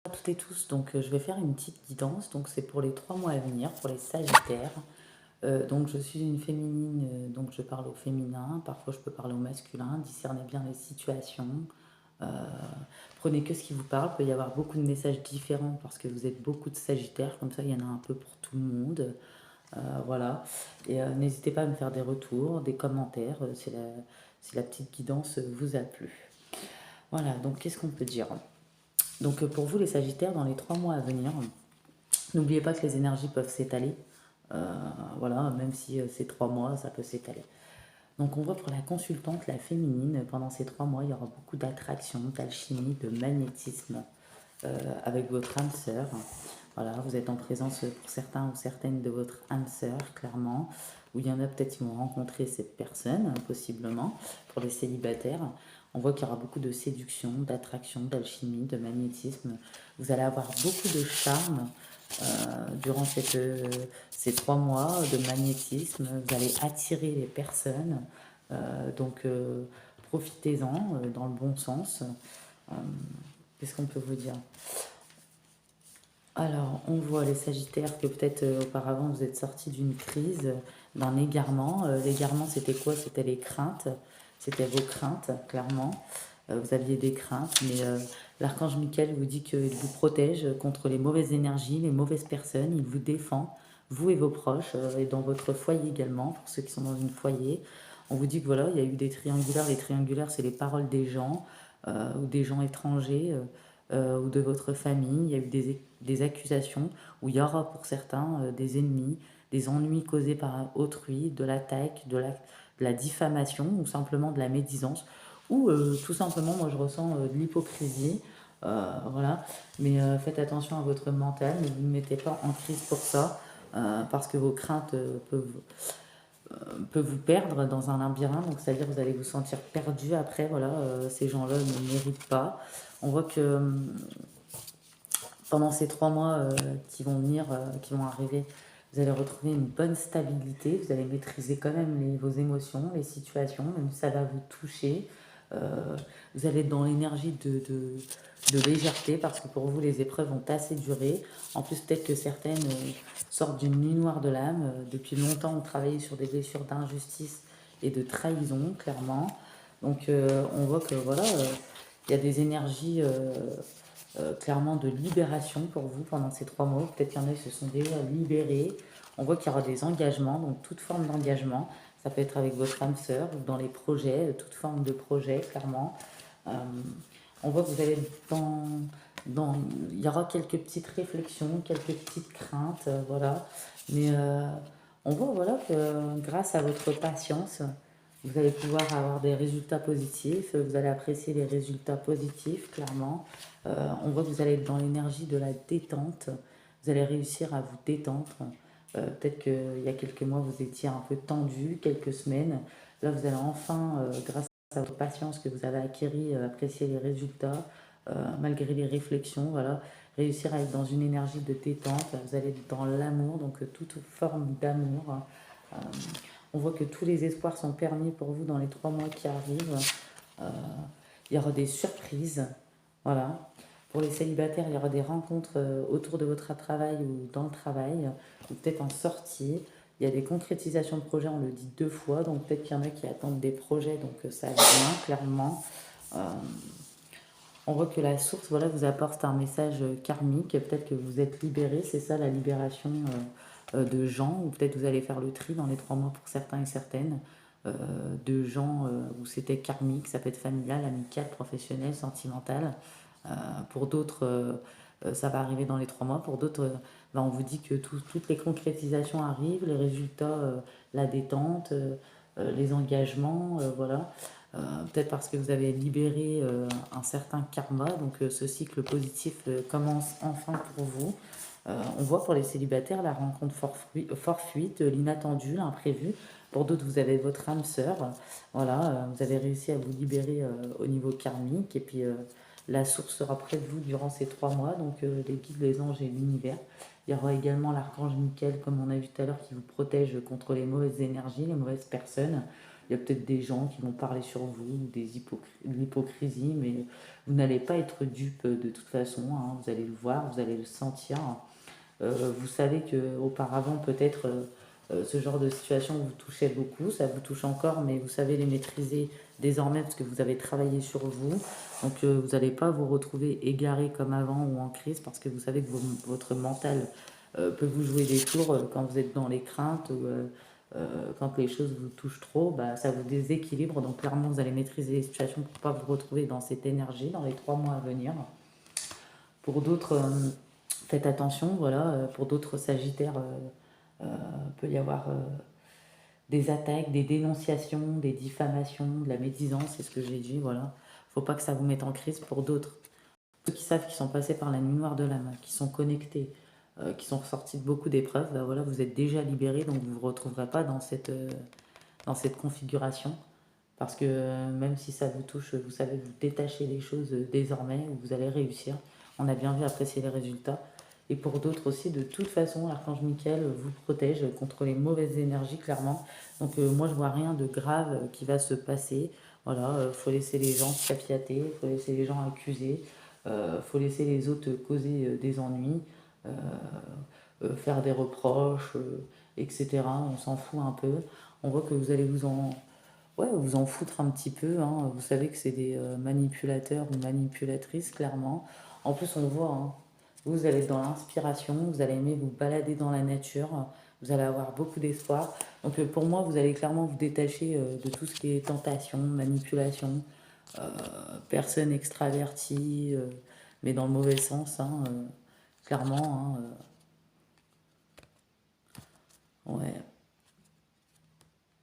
À toutes et tous, donc je vais faire une petite guidance, donc c'est pour les 3 mois à venir, pour les Sagittaires. Donc je suis une féminine, donc je parle au féminin, parfois je peux parler au masculin, discernez bien les situations. Euh, Prenez que ce qui vous parle, il peut y avoir beaucoup de messages différents parce que vous êtes beaucoup de Sagittaires, comme ça il y en a un peu pour tout le monde. Voilà, et n'hésitez pas à me faire des retours, des commentaires, si la petite guidance vous a plu. Voilà, donc qu'est-ce qu'on peut dire? Donc pour vous les Sagittaires, dans les 3 mois à venir, n'oubliez pas que les énergies peuvent s'étaler. Voilà, même si c'est 3 mois, ça peut s'étaler. Donc on voit pour la consultante, la féminine, pendant ces 3 mois, il y aura beaucoup d'attraction, d'alchimie, de magnétisme avec votre âme sœur. Voilà, vous êtes en présence pour certains ou certaines de votre âme sœur, clairement. Ou il y en a peut-être qui vont rencontrer cette personne, possiblement, pour les célibataires. On voit qu'il y aura beaucoup de séduction, d'attraction, d'alchimie, de magnétisme. Vous allez avoir beaucoup de charme durant ces 3 mois de magnétisme. Vous allez attirer les personnes. Donc profitez-en dans le bon sens. Euh, Qu'est-ce qu'on peut vous dire? Alors, on voit les Sagittaires que peut-être auparavant vous êtes sortis d'une crise, d'un égarement. L'égarement, c'était quoi? C'était les craintes. C'était vos craintes, clairement. Vous aviez des craintes, mais l'archange Michael vous dit qu'il vous protège contre les mauvaises énergies, les mauvaises personnes. Il vous défend, vous et vos proches, et dans votre foyer également, pour ceux qui sont dans une foyer. On vous dit que voilà, il y a eu des triangulaires. Les triangulaires, c'est les paroles des gens ou des gens étrangers. Ou de votre famille, il y a eu des accusations, où il y aura pour certains des ennemis, des ennuis causés par autrui, de l'attaque, de la diffamation, ou simplement de la médisance, ou tout simplement, moi je ressens de l'hypocrisie, voilà. Mais faites attention à votre mental, ne vous mettez pas en crise pour ça, parce que vos craintes peuvent vous perdre dans un labyrinthe, donc c'est-à-dire vous allez vous sentir perdu après, voilà, ces gens-là ne méritent pas. On voit que pendant ces 3 mois qui vont venir, qui vont arriver, vous allez retrouver une bonne stabilité, vous allez maîtriser quand même vos émotions, les situations, même si ça va vous toucher. Vous allez être dans l'énergie de légèreté parce que pour vous, les épreuves ont assez duré. En plus, peut-être que certaines sortent d'une nuit noire de l'âme. Depuis longtemps, on travaille sur des blessures d'injustice et de trahison, clairement. Donc, on voit que voilà, il y a des énergies clairement de libération pour vous pendant ces 3 mois. Peut-être qu'il y en a qui se sont déjà libérés. On voit qu'il y aura des engagements, donc toute forme d'engagement. Ça peut être avec votre âme sœur, ou dans les projets, toute forme de projet, clairement. Euh, on voit que vous allez il y aura quelques petites réflexions, quelques petites craintes, voilà. Mais on voit voilà, que grâce à votre patience, vous allez pouvoir avoir des résultats positifs, vous allez apprécier les résultats positifs, clairement. On voit que vous allez être dans l'énergie de la détente, vous allez réussir à vous détendre. Peut-être qu'il y a quelques mois, vous étiez un peu tendu, quelques semaines. Là, vous allez enfin, grâce à votre patience que vous avez acquérie, apprécier les résultats, malgré les réflexions, voilà, réussir à être dans une énergie de détente. Vous allez être dans l'amour, donc toute forme d'amour. Euh, on voit que tous les espoirs sont permis pour vous dans les 3 mois qui arrivent. Euh, il y aura des surprises. Voilà. Pour les célibataires, il y aura des rencontres autour de votre travail ou dans le travail, ou peut-être en sortie. Il y a des concrétisations de projets, on le dit 2 fois, donc peut-être qu'il y en a qui attendent des projets, donc ça vient clairement. Euh, on voit que la source voilà, vous apporte un message karmique, peut-être que vous êtes libéré, c'est ça la libération de gens, ou peut-être vous allez faire le tri dans les 3 mois pour certains et certaines, de gens où c'était karmique, ça peut être familial, amical, professionnel, sentimental. Pour d'autres, ça va arriver dans les 3 mois, pour d'autres, ben, on vous dit que toutes les concrétisations arrivent, les résultats, la détente, les engagements, voilà. Peut-être parce que vous avez libéré un certain karma, donc ce cycle positif commence enfin pour vous. On voit pour les célibataires la rencontre fortuite, l'inattendu, l'imprévu. Pour d'autres, vous avez votre âme sœur. Voilà, vous avez réussi à vous libérer au niveau karmique. Et puis, la source sera près de vous durant ces 3 mois. Donc, les guides, les anges et l'univers. Il y aura également l'archange Michael, comme on a vu tout à l'heure, qui vous protège contre les mauvaises énergies, les mauvaises personnes. Il y a peut-être des gens qui vont parler sur vous, de l'hypocrisie, mais vous n'allez pas être dupe de toute façon, hein. Vous allez le voir, vous allez le sentir. Vous savez qu'auparavant, peut-être, ce genre de situation vous touchait beaucoup, ça vous touche encore, mais vous savez les maîtriser désormais parce que vous avez travaillé sur vous. Donc, vous n'allez pas vous retrouver égaré comme avant ou en crise parce que vous savez que votre mental peut vous jouer des tours quand vous êtes dans les craintes ou quand les choses vous touchent trop, bah, ça vous déséquilibre. Donc, clairement, vous allez maîtriser les situations pour ne pas vous retrouver dans cette énergie dans les 3 mois à venir. Pour d'autres, faites attention, voilà, pour d'autres sagittaires, peut y avoir des attaques, des dénonciations, des diffamations, de la médisance, c'est ce que j'ai dit, voilà. Faut pas que ça vous mette en crise. Pour d'autres, ceux qui savent qu'ils sont passés par la nuit noire de l'âme, qui sont connectés, qui sont ressortis de beaucoup d'épreuves, bah voilà, vous êtes déjà libérés, donc vous ne vous retrouverez pas dans cette configuration. Parce que même si ça vous touche, vous savez vous détacher des choses désormais, vous allez réussir. On a bien vu apprécier les résultats. Et pour d'autres aussi, de toute façon, l'archange Michael vous protège contre les mauvaises énergies, clairement. Donc moi, je vois rien de grave qui va se passer. Voilà, faut laisser les gens se capiater, faut laisser les gens accuser, faut laisser les autres causer des ennuis, euh, faire des reproches, etc. On s'en fout un peu. On voit que vous allez vous en foutre un petit peu, hein. Vous savez que c'est des manipulateurs ou manipulatrices, clairement. En plus, on voit, hein, vous allez être dans l'inspiration, vous allez aimer vous balader dans la nature, vous allez avoir beaucoup d'espoir. Donc pour moi, vous allez clairement vous détacher de tout ce qui est tentation, manipulation, euh, personne extravertie, mais dans le mauvais sens, hein, clairement, hein, ouais.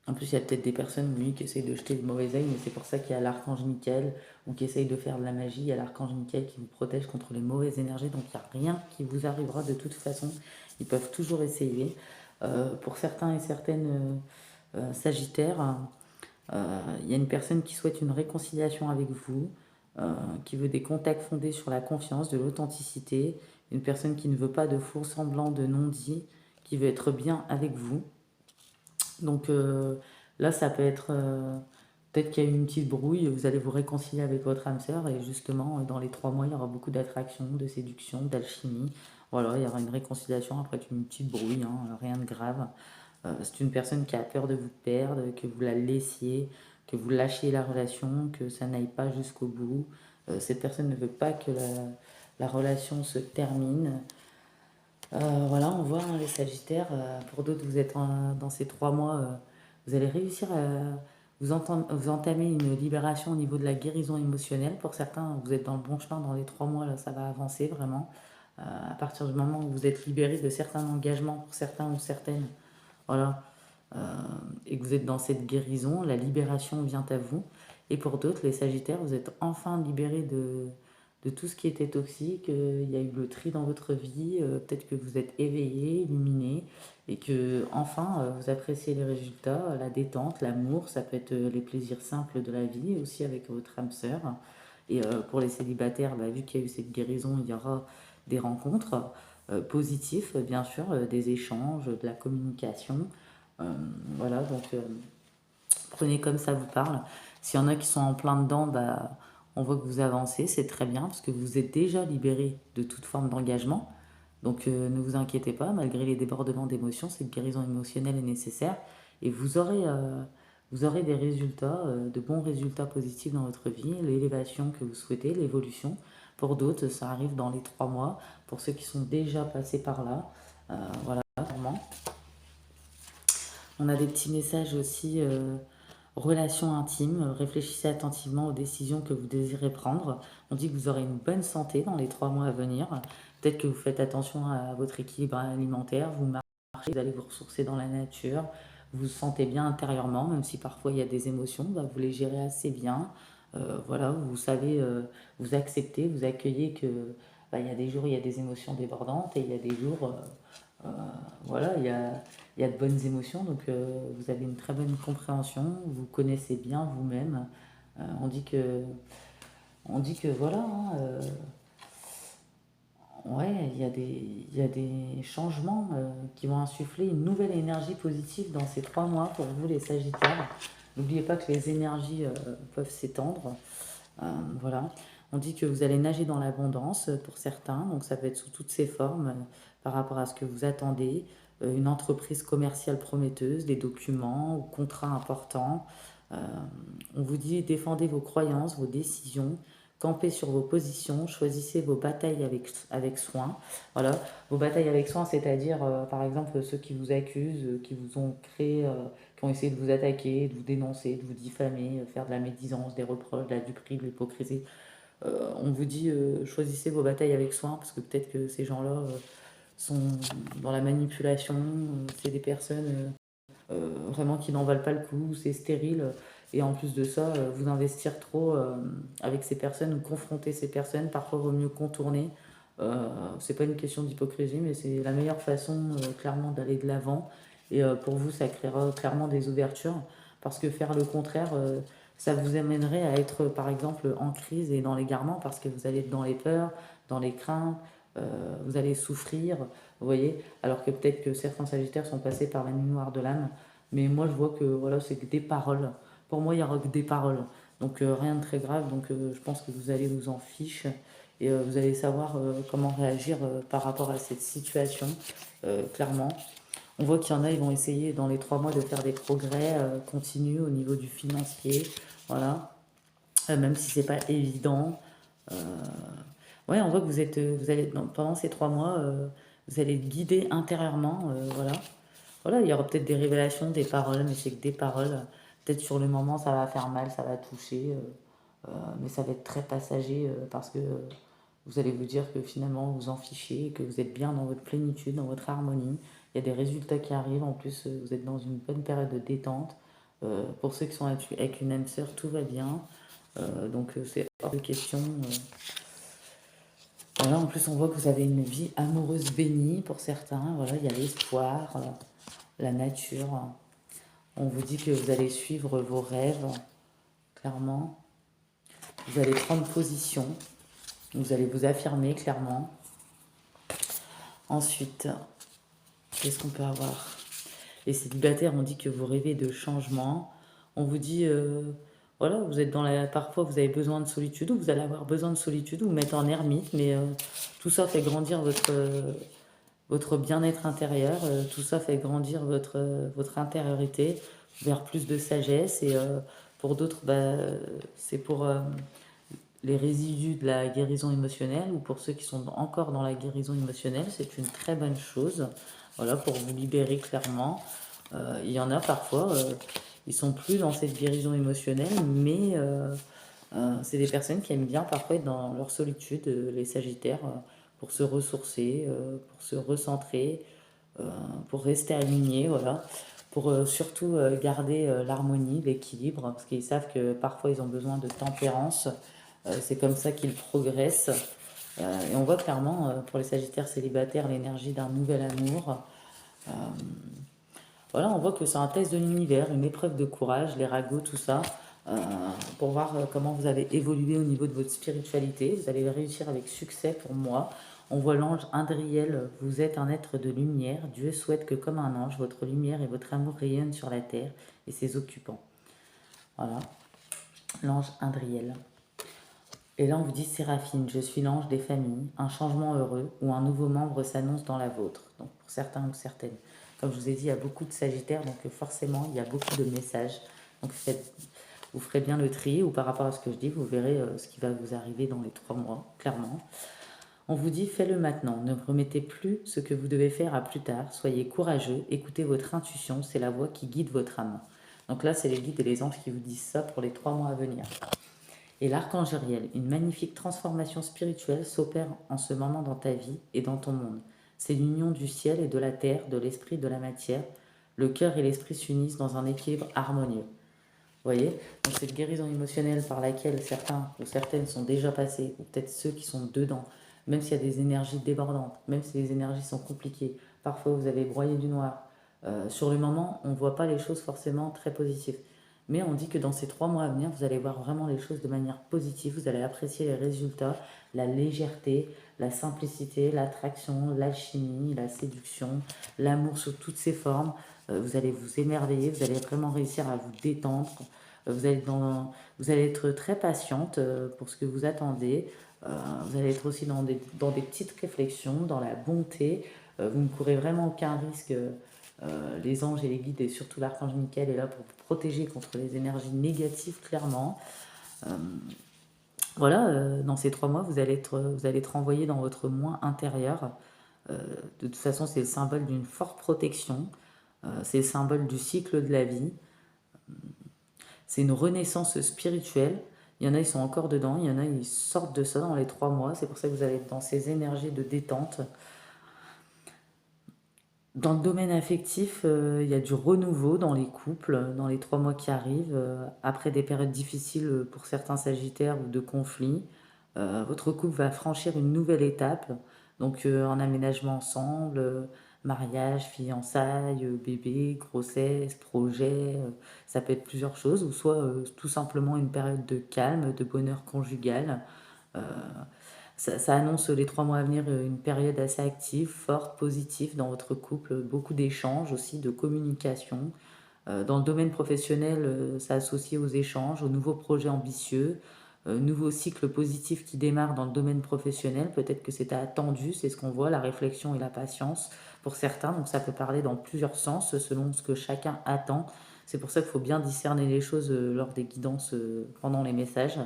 En plus, il y a peut-être des personnes, oui, qui essayent de jeter le mauvais œil, mais c'est pour ça qu'il y a l'archange Michael, ou qui essayent de faire de la magie. Il y a l'archange Michael qui vous protège contre les mauvaises énergies, donc il n'y a rien qui vous arrivera de toute façon. Ils peuvent toujours essayer. Pour certains et certaines Sagittaires, il y a une personne qui souhaite une réconciliation avec vous, qui veut des contacts fondés sur la confiance, de l'authenticité, une personne qui ne veut pas de faux semblants, de non-dits, qui veut être bien avec vous. Donc là, ça peut être peut-être qu'il y a eu une petite brouille, vous allez vous réconcilier avec votre âme sœur et justement, dans les 3 mois, il y aura beaucoup d'attraction, de séduction, d'alchimie. Voilà, il y aura une réconciliation après une petite brouille, hein, rien de grave. C'est une personne qui a peur de vous perdre, que vous la laissiez, que vous lâchiez la relation, que ça n'aille pas jusqu'au bout. Cette personne ne veut pas que la relation se termine. Voilà, on voit, hein, les Sagittaires, pour d'autres, vous êtes dans ces 3 mois, vous allez réussir à vous entamer une libération au niveau de la guérison émotionnelle. Pour certains, vous êtes dans le bon chemin dans les 3 mois, là, ça va avancer vraiment. À partir du moment où vous êtes libéré de certains engagements pour certains ou certaines, voilà, et que vous êtes dans cette guérison, la libération vient à vous. Et pour d'autres, les Sagittaires, vous êtes enfin libérés de tout ce qui était toxique. Il y a eu le tri dans votre vie, peut-être que vous êtes éveillé, illuminé, et que enfin vous appréciez les résultats, la détente, l'amour, ça peut être les plaisirs simples de la vie, aussi avec votre âme sœur. Et pour les célibataires, bah, vu qu'il y a eu cette guérison, il y aura des rencontres positives, bien sûr, des échanges, de la communication. Euh, voilà, donc prenez comme ça vous parle. S'il y en a qui sont en plein dedans, bah, on voit que vous avancez, c'est très bien, parce que vous êtes déjà libéré de toute forme d'engagement. Donc ne vous inquiétez pas, malgré les débordements d'émotions, cette guérison émotionnelle est nécessaire. Et vous aurez des résultats, de bons résultats positifs dans votre vie, l'élévation que vous souhaitez, l'évolution. Pour d'autres, ça arrive dans les 3 mois. Pour ceux qui sont déjà passés par là, voilà, vraiment. On a des petits messages aussi, relations intimes. Réfléchissez attentivement aux décisions que vous désirez prendre. On dit que vous aurez une bonne santé dans les 3 mois à venir. Peut-être que vous faites attention à votre équilibre alimentaire, vous marchez, vous allez vous ressourcer dans la nature, vous vous sentez bien intérieurement, même si parfois il y a des émotions, bah, vous les gérez assez bien. Voilà, vous savez, vous acceptez, vous accueillez que bah, il y a des jours, il y a des émotions débordantes et il y a des jours, euh, voilà, il y a de bonnes émotions, donc vous avez une très bonne compréhension, vous connaissez bien vous-même. On dit que voilà, hein, ouais, il y a des changements qui vont insuffler une nouvelle énergie positive dans ces 3 mois pour vous, les Sagittaires. N'oubliez pas que les énergies peuvent s'étendre. Euh, voilà. On dit que vous allez nager dans l'abondance pour certains, donc ça peut être sous toutes ses formes par rapport à ce que vous attendez. Une entreprise commerciale prometteuse, des documents ou contrats importants. Euh, on vous dit défendez vos croyances, vos décisions, campez sur vos positions, choisissez vos batailles avec soin. Voilà, vos batailles avec soin, c'est-à-dire par exemple ceux qui vous accusent, qui vous ont créé, qui ont essayé de vous attaquer, de vous dénoncer, de vous diffamer, faire de la médisance, des reproches, de la duperie, de l'hypocrisie. On vous dit choisissez vos batailles avec soin parce que peut-être que ces gens-là sont dans la manipulation, c'est des personnes vraiment qui n'en valent pas le coup, c'est stérile. Et en plus de ça, vous investir trop avec ces personnes ou confronter ces personnes, parfois vaut mieux contourner. C'est pas une question d'hypocrisie, mais c'est la meilleure façon clairement d'aller de l'avant. Et pour vous, ça créera clairement des ouvertures, parce que faire le contraire, ça vous amènerait à être par exemple en crise et dans l'égarement, parce que vous allez être dans les peurs, dans les craintes, vous allez souffrir, vous voyez, alors que peut-être que certains sagittaires sont passés par la nuit noire de l'âme, mais moi je vois que voilà, c'est que des paroles. Pour moi, il n'y aura que des paroles. Donc rien de très grave. Donc je pense que vous allez vous en fiche et vous allez savoir comment réagir par rapport à cette situation, clairement. On voit qu'il y en a, ils vont essayer dans les 3 mois de faire des progrès continus au niveau du financier. Voilà. Même si c'est pas évident. Euh, ouais, on voit que vous allez, pendant ces 3 mois, vous allez être guidé intérieurement. Voilà. Voilà, il y aura peut-être des révélations, des paroles, mais c'est que des paroles. Peut-être sur le moment, ça va faire mal, ça va toucher, mais ça va être très passager parce que vous allez vous dire que finalement vous en fichez, que vous êtes bien dans votre plénitude, dans votre harmonie. Il y a des résultats qui arrivent. En plus, vous êtes dans une bonne période de détente. Pour ceux qui sont avec une âme sœur, tout va bien. Donc c'est hors de question. Voilà, en plus, on voit que vous avez une vie amoureuse bénie pour certains. Voilà, il y a l'espoir, la nature. On vous dit que vous allez suivre vos rêves, clairement. Vous allez prendre position. Vous allez vous affirmer, clairement. Ensuite, qu'est-ce qu'on peut avoir? Les célibataires, on dit que vous rêvez de changement. On vous dit, voilà, vous êtes dans la... Parfois, vous avez besoin de solitude, ou vous allez avoir besoin de solitude, ou vous mettre en ermite, mais tout ça fait grandir votre bien-être intérieur. Tout ça fait grandir votre intériorité vers plus de sagesse. Et pour d'autres, bah, c'est pour les résidus de la guérison émotionnelle, ou pour ceux qui sont encore dans la guérison émotionnelle, c'est une très bonne chose. Voilà, pour vous libérer clairement. Il y en a parfois, ils sont plus dans cette guérison émotionnelle, mais c'est des personnes qui aiment bien parfois être dans leur solitude, les Sagittaires, pour se ressourcer, pour se recentrer, euh, pour rester alignés, voilà. Pour surtout garder l'harmonie, l'équilibre, parce qu'ils savent que parfois ils ont besoin de tempérance. C'est comme ça qu'ils progressent. Et on voit clairement, pour les Sagittaires célibataires, l'énergie d'un nouvel amour. Euh, voilà, on voit que c'est un test de l'univers, une épreuve de courage, les ragots, tout ça, euh, pour voir comment vous avez évolué au niveau de votre spiritualité. Vous allez réussir avec succès pour moi. On voit l'ange Indriel, vous êtes un être de lumière. Dieu souhaite que comme un ange, votre lumière et votre amour rayonnent sur la terre et ses occupants. Voilà, l'ange Indriel. Et là, on vous dit Séraphine, je suis l'ange des familles, un changement heureux ou un nouveau membre s'annonce dans la vôtre. Donc pour certains ou certaines. Comme je vous ai dit, il y a beaucoup de Sagittaires, donc forcément, il y a beaucoup de messages. Donc vous ferez bien le tri, ou par rapport à ce que je dis, vous verrez ce qui va vous arriver dans les 3 mois, clairement. On vous dit faites-le maintenant, ne remettez plus ce que vous devez faire à plus tard, soyez courageux, écoutez votre intuition, c'est la voix qui guide votre âme. Donc là, c'est les guides et les anges qui vous disent ça pour les 3 mois à venir. Et l'archange Ariel, une magnifique transformation spirituelle s'opère en ce moment dans ta vie et dans ton monde. C'est l'union du ciel et de la terre, de l'esprit et de la matière. Le cœur et l'esprit s'unissent dans un équilibre harmonieux. Vous voyez? Donc cette guérison émotionnelle par laquelle certains ou certaines sont déjà passés, ou peut-être ceux qui sont dedans, même s'il y a des énergies débordantes, même si les énergies sont compliquées, parfois vous avez broyé du noir. Sur le moment, on ne voit pas les choses forcément très positives. Mais on dit que dans ces 3 mois à venir, vous allez voir vraiment les choses de manière positive, vous allez apprécier les résultats, la légèreté, la simplicité, l'attraction, l'alchimie, la séduction, l'amour sous toutes ses formes. Vous allez vous émerveiller, vous allez vraiment réussir à vous détendre. Vous allez être très patiente pour ce que vous attendez. Vous allez être aussi dans des petites réflexions, dans la bonté. Vous ne courez vraiment aucun risque. Les anges et les guides, et surtout l'archange Michael, est là pour vous protéger contre les énergies négatives, clairement. Euh, voilà, dans ces 3 mois, vous allez être envoyé dans votre moi intérieur. De toute façon, c'est le symbole d'une forte protection. C'est le symbole du cycle de la vie. C'est une renaissance spirituelle. Il y en a, ils sont encore dedans. Il y en a, ils sortent de ça dans les 3 mois. C'est pour ça que vous allez être dans ces énergies de détente. Dans le domaine affectif, il y a du renouveau dans les couples, dans les 3 mois qui arrivent, après des périodes difficiles pour certains sagittaires ou de conflits. Votre couple va franchir une nouvelle étape, donc un aménagement ensemble, mariage, fiançailles, bébé, grossesse, projet, ça peut être plusieurs choses, ou soit tout simplement une période de calme, de bonheur conjugal. Euh, ça annonce les 3 mois à venir une période assez active, forte, positive dans votre couple, beaucoup d'échanges aussi, de communication. Dans le domaine professionnel, ça associe aux échanges, aux nouveaux projets ambitieux, nouveau cycle positif qui démarre dans le domaine professionnel. Peut-être que c'est attendu, c'est ce qu'on voit, la réflexion et la patience pour certains. Donc ça peut parler dans plusieurs sens selon ce que chacun attend. C'est pour ça qu'il faut bien discerner les choses lors des guidances pendant les messages.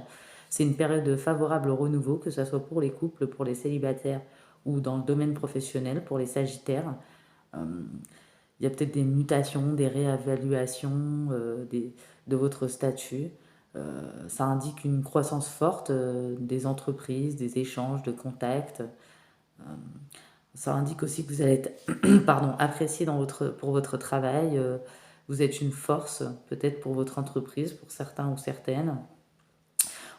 C'est une période favorable au renouveau, que ce soit pour les couples, pour les célibataires ou dans le domaine professionnel, pour les sagittaires. Euh, il y a peut-être des mutations, des réévaluations de votre statut. Ça indique une croissance forte des entreprises, des échanges, de contacts. Euh, Ça indique aussi que vous allez être pardon, apprécié pour votre travail. Vous êtes une force, peut-être pour votre entreprise, pour certains ou certaines.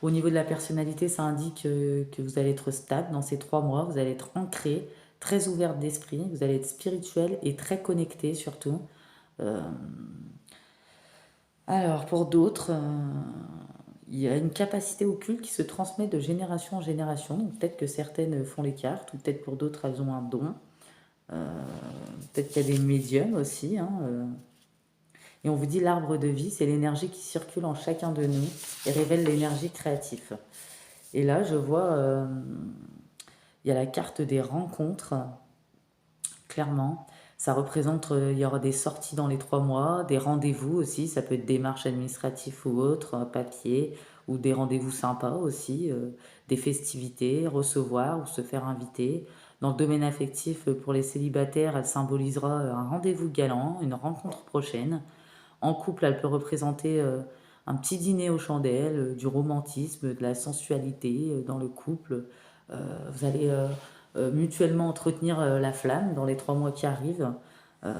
Au niveau de la personnalité, ça indique que vous allez être stable dans ces 3 mois. Vous allez être ancré, très ouverte d'esprit. Vous allez être spirituel et très connecté surtout. Euh, alors, pour d'autres, il y a une capacité occulte qui se transmet de génération en génération. Donc, peut-être que certaines font les cartes, ou peut-être pour d'autres, elles ont un don. Euh, Peut-être qu'il y a des médiums aussi, hein. Et on vous dit l'arbre de vie, c'est l'énergie qui circule en chacun de nous et révèle l'énergie créative. Et là, je vois, il y a la carte des rencontres, clairement. Ça représente, il y aura des sorties dans les 3 mois, des rendez-vous aussi, ça peut être démarches administratives ou autres, papier, ou des rendez-vous sympas aussi, des festivités, recevoir ou se faire inviter. Dans le domaine affectif, pour les célibataires, elle symbolisera un rendez-vous galant, une rencontre prochaine. En couple, elle peut représenter un petit dîner aux chandelles, du romantisme, de la sensualité dans le couple. Vous allez mutuellement entretenir la flamme dans les 3 mois qui arrivent.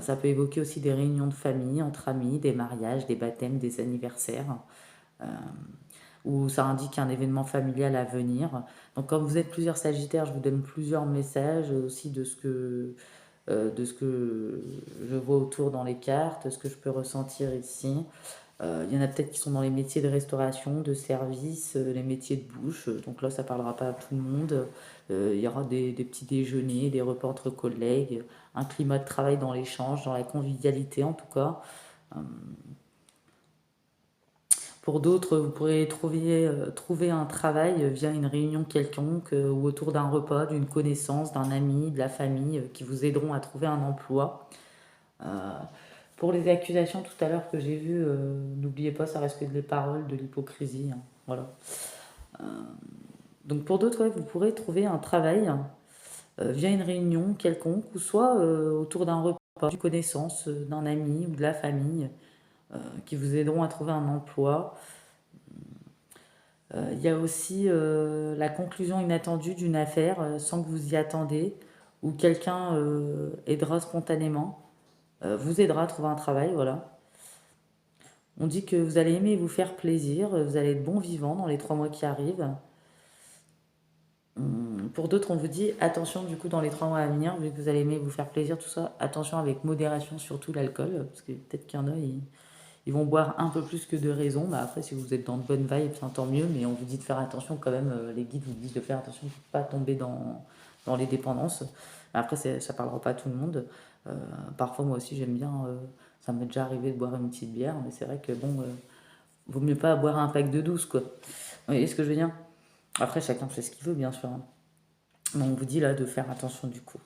Ça peut évoquer aussi des réunions de famille, entre amis, des mariages, des baptêmes, des anniversaires, euh, où ça indique un événement familial à venir. Donc, comme vous êtes plusieurs Sagittaires, je vous donne plusieurs messages aussi de ce que je vois autour dans les cartes, ce que je peux ressentir ici. Il y en a peut-être qui sont dans les métiers de restauration, de service, les métiers de bouche. Donc là, ça ne parlera pas à tout le monde. Il y aura des petits déjeuners, des repas entre collègues, un climat de travail dans l'échange, dans la convivialité en tout cas. Euh, Pour d'autres, vous pourrez trouver un travail via une réunion quelconque ou autour d'un repas, d'une connaissance, d'un ami, de la famille qui vous aideront à trouver un emploi. Euh, pour les accusations tout à l'heure que j'ai vues, n'oubliez pas, ça reste que des paroles, de l'hypocrisie, hein. Voilà. Euh, donc pour d'autres, ouais, vous pourrez trouver un travail via une réunion quelconque ou soit autour d'un repas, d'une connaissance, d'un ami ou de la famille qui vous aideront à trouver un emploi. Il y a aussi la conclusion inattendue d'une affaire sans que vous y attendez, ou quelqu'un aidera spontanément, vous aidera à trouver un travail, voilà. On dit que vous allez aimer vous faire plaisir, vous allez être bon vivant dans les 3 mois qui arrivent. Pour d'autres, on vous dit attention du coup dans les 3 mois à venir, vu que vous allez aimer vous faire plaisir, tout ça, attention avec modération, surtout l'alcool, parce que peut-être qu'il y en a, Ils vont boire un peu plus que de raison. Bah, après, si vous êtes dans de bonnes vibes, tant mieux. Mais on vous dit de faire attention quand même. Les guides vous disent de faire attention de ne pas tomber dans les dépendances. Après, ça ne parlera pas à tout le monde. Euh, Parfois, moi aussi, j'aime bien. Ça m'est déjà arrivé de boire une petite bière. Mais c'est vrai que bon, vaut mieux pas boire un pack de 12 quoi. Vous voyez ce que je veux dire? Après, chacun fait ce qu'il veut, bien sûr, hein. Mais on vous dit là de faire attention du coup.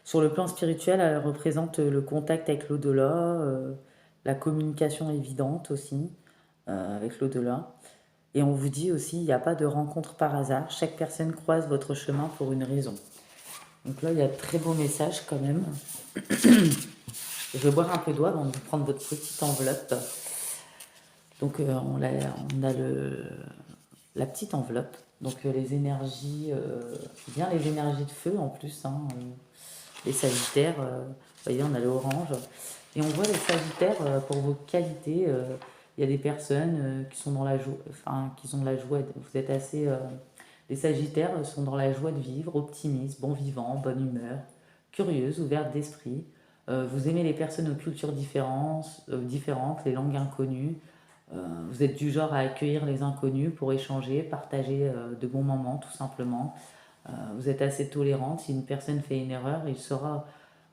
Sur le plan spirituel, elle représente le contact avec l'au-delà, la communication évidente aussi avec l'au-delà. Et on vous dit aussi, il n'y a pas de rencontre par hasard. Chaque personne croise votre chemin pour une raison. Donc là, il y a de très beaux messages quand même. Je vais boire un peu d'eau avant de prendre votre petite enveloppe. Donc on a la petite enveloppe. Donc les énergies, bien les énergies de feu en plus, hein, les sagittaires, vous voyez, on a l'orange. Et on voit les sagittaires pour vos qualités. Il y a des personnes qui sont dans la joie, enfin, qui sont de la joie. Vous êtes assez. Les sagittaires sont dans la joie de vivre, optimistes, bon vivant, bonne humeur, curieuse, ouverte d'esprit. Vous aimez les personnes aux cultures différentes, les langues inconnues. Vous êtes du genre à accueillir les inconnus pour échanger, partager de bons moments, tout simplement. Vous êtes assez tolérante. Si une personne fait une erreur,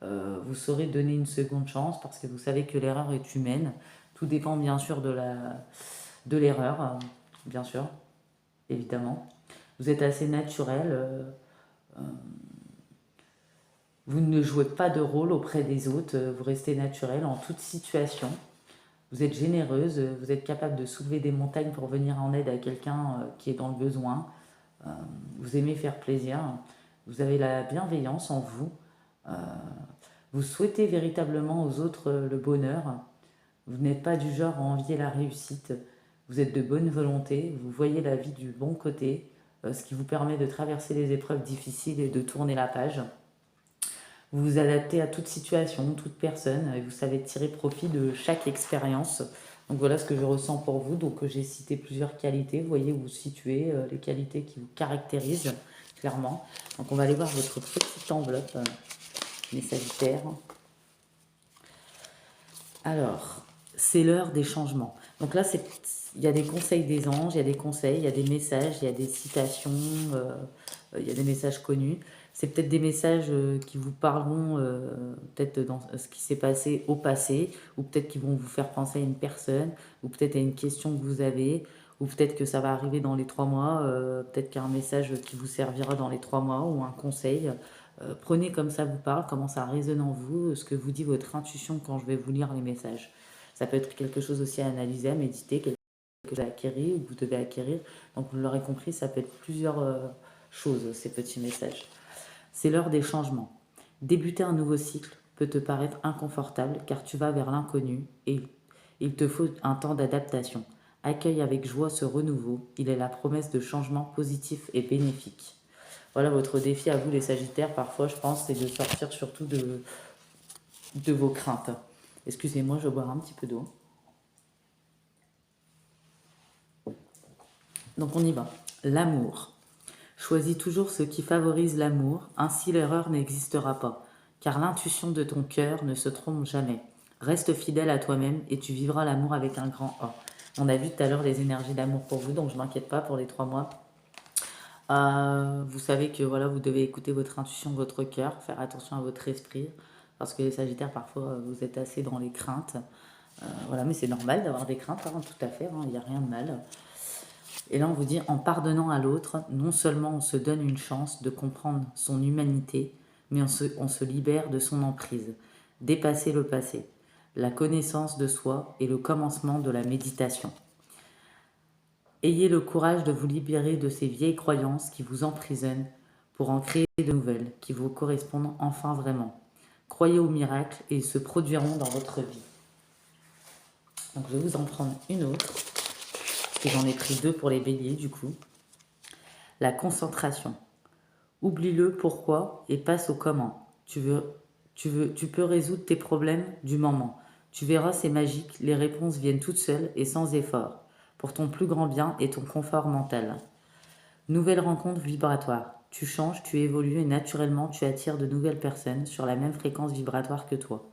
vous saurez donner une seconde chance parce que vous savez que l'erreur est humaine. Tout dépend bien sûr de l'erreur, bien sûr, évidemment. Vous êtes assez naturel. Vous ne jouez pas de rôle auprès des autres. Vous restez naturel en toute situation. Vous êtes généreuse. Vous êtes capable de soulever des montagnes pour venir en aide à quelqu'un qui est dans le besoin. Vous aimez faire plaisir. Vous avez la bienveillance en vous. Euh, Vous souhaitez véritablement aux autres le bonheur. Vous n'êtes pas du genre à envier la réussite. Vous êtes de bonne volonté. Vous voyez la vie du bon côté, ce qui vous permet de traverser les épreuves difficiles et de tourner la page. Vous vous adaptez à toute situation, toute personne, et vous savez tirer profit de chaque expérience. Donc voilà ce que je ressens pour vous. Donc j'ai cité plusieurs qualités. Vous voyez où vous situez, les qualités qui vous caractérisent clairement. Donc on va aller voir votre petite enveloppe, les Sagittaires. Alors, c'est l'heure des changements. Donc là, il y a des conseils des anges, il y a des conseils, il y a des messages, il y a des citations, il y a des messages connus. C'est peut-être des messages qui vous parleront peut-être dans ce qui s'est passé au passé, ou peut-être qui vont vous faire penser à une personne, ou peut-être à une question que vous avez, ou peut-être que ça va arriver dans les 3 mois, peut-être qu'il y a un message qui vous servira dans les 3 mois, ou un conseil. Prenez comme ça vous parle, comment ça résonne en vous, ce que vous dit votre intuition quand je vais vous lire les messages. Ça peut être quelque chose aussi à analyser, à méditer, quelque chose que vous avez acquérir ou que vous devez acquérir. Donc vous l'aurez compris, ça peut être plusieurs choses, ces petits messages. C'est l'heure des changements. Débuter un nouveau cycle peut te paraître inconfortable car tu vas vers l'inconnu et il te faut un temps d'adaptation. Accueille avec joie ce renouveau, il est la promesse de changements positifs et bénéfiques. Voilà votre défi à vous les Sagittaires, parfois je pense, c'est de sortir surtout de vos craintes. Excusez-moi, je vais boire un petit peu d'eau. Donc on y va. L'amour. Choisis toujours ce qui favorise l'amour, ainsi l'erreur n'existera pas, car l'intuition de ton cœur ne se trompe jamais. Reste fidèle à toi-même et tu vivras l'amour avec un grand A. On a vu tout à l'heure les énergies d'amour pour vous, donc je ne m'inquiète pas pour les 3 mois. Vous savez que voilà, vous devez écouter votre intuition, votre cœur, faire attention à votre esprit, parce que les Sagittaires, parfois, vous êtes assez dans les craintes. Voilà, mais c'est normal d'avoir des craintes, hein, tout à fait, hein, il n'y a rien de mal. Et là, on vous dit, en pardonnant à l'autre, non seulement on se donne une chance de comprendre son humanité, mais on se libère de son emprise. Dépasser le passé. La connaissance de soi est le commencement de la méditation. Ayez le courage de vous libérer de ces vieilles croyances qui vous emprisonnent pour en créer de nouvelles qui vous correspondent enfin vraiment. Croyez aux miracles et ils se produiront dans votre vie. Donc je vais vous en prendre une autre, parce que j'en ai pris 2 pour les béliers du coup. La concentration. Oublie le pourquoi et passe au comment. Tu peux résoudre tes problèmes du moment. Tu verras, c'est magique, les réponses viennent toutes seules et sans effort, pour ton plus grand bien et ton confort mental. Nouvelle rencontre vibratoire. Tu changes, tu évolues et naturellement tu attires de nouvelles personnes sur la même fréquence vibratoire que toi.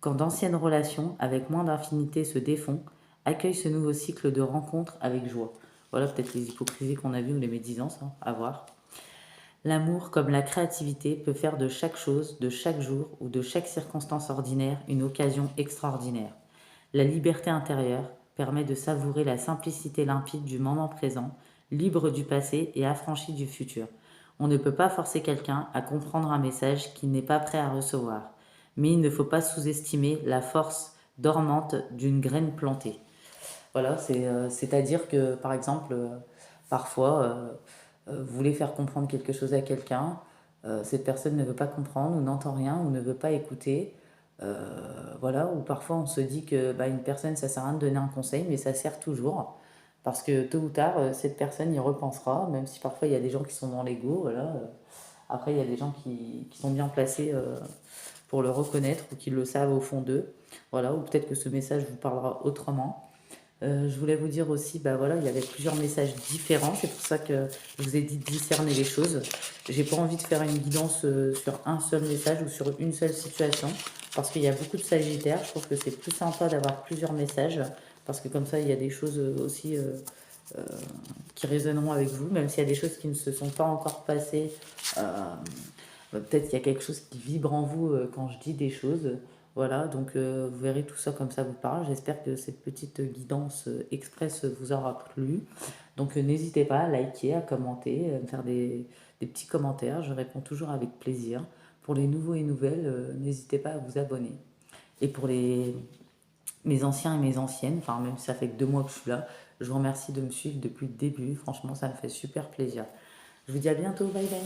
Quand d'anciennes relations avec moins d'infinité se défont, accueille ce nouveau cycle de rencontres avec joie. Voilà peut-être les hypocrisies qu'on a vues ou les médisances, hein, à voir. L'amour, comme la créativité, peut faire de chaque chose, de chaque jour ou de chaque circonstance ordinaire une occasion extraordinaire. La liberté intérieure permet de savourer la simplicité limpide du moment présent, libre du passé et affranchi du futur. On ne peut pas forcer quelqu'un à comprendre un message qu'il n'est pas prêt à recevoir. Mais il ne faut pas sous-estimer la force dormante d'une graine plantée. Voilà, c'est-à-dire que, par exemple, parfois, vous voulez faire comprendre quelque chose à quelqu'un, cette personne ne veut pas comprendre ou n'entend rien ou ne veut pas écouter. Voilà, ou parfois on se dit que bah, une personne, ça sert à rien de donner un conseil, mais ça sert toujours. Parce que tôt ou tard, cette personne y repensera, même si parfois il y a des gens qui sont dans l'ego. Voilà. Après, il y a des gens qui sont bien placés pour le reconnaître ou qui le savent au fond d'eux. Voilà, ou peut-être que ce message vous parlera autrement. Je voulais vous dire aussi, bah voilà, il y avait plusieurs messages différents, c'est pour ça que je vous ai dit de discerner les choses. J'ai pas envie de faire une guidance sur un seul message ou sur une seule situation, parce qu'il y a beaucoup de sagittaires. Je trouve que c'est plus sympa d'avoir plusieurs messages, parce que comme ça, il y a des choses aussi euh, qui résonneront avec vous, même s'il y a des choses qui ne se sont pas encore passées. Peut-être qu'il y a quelque chose qui vibre en vous quand je dis des choses. Voilà, donc vous verrez tout ça comme ça vous parle. J'espère que cette petite guidance express vous aura plu. Donc n'hésitez pas à liker, à commenter, à me faire des petits commentaires. Je réponds toujours avec plaisir. Pour les nouveaux et nouvelles, n'hésitez pas à vous abonner. Et pour mes anciens et mes anciennes, enfin même si ça fait que 2 mois que je suis là, je vous remercie de me suivre depuis le début. Franchement, ça me fait super plaisir. Je vous dis à bientôt. Bye bye.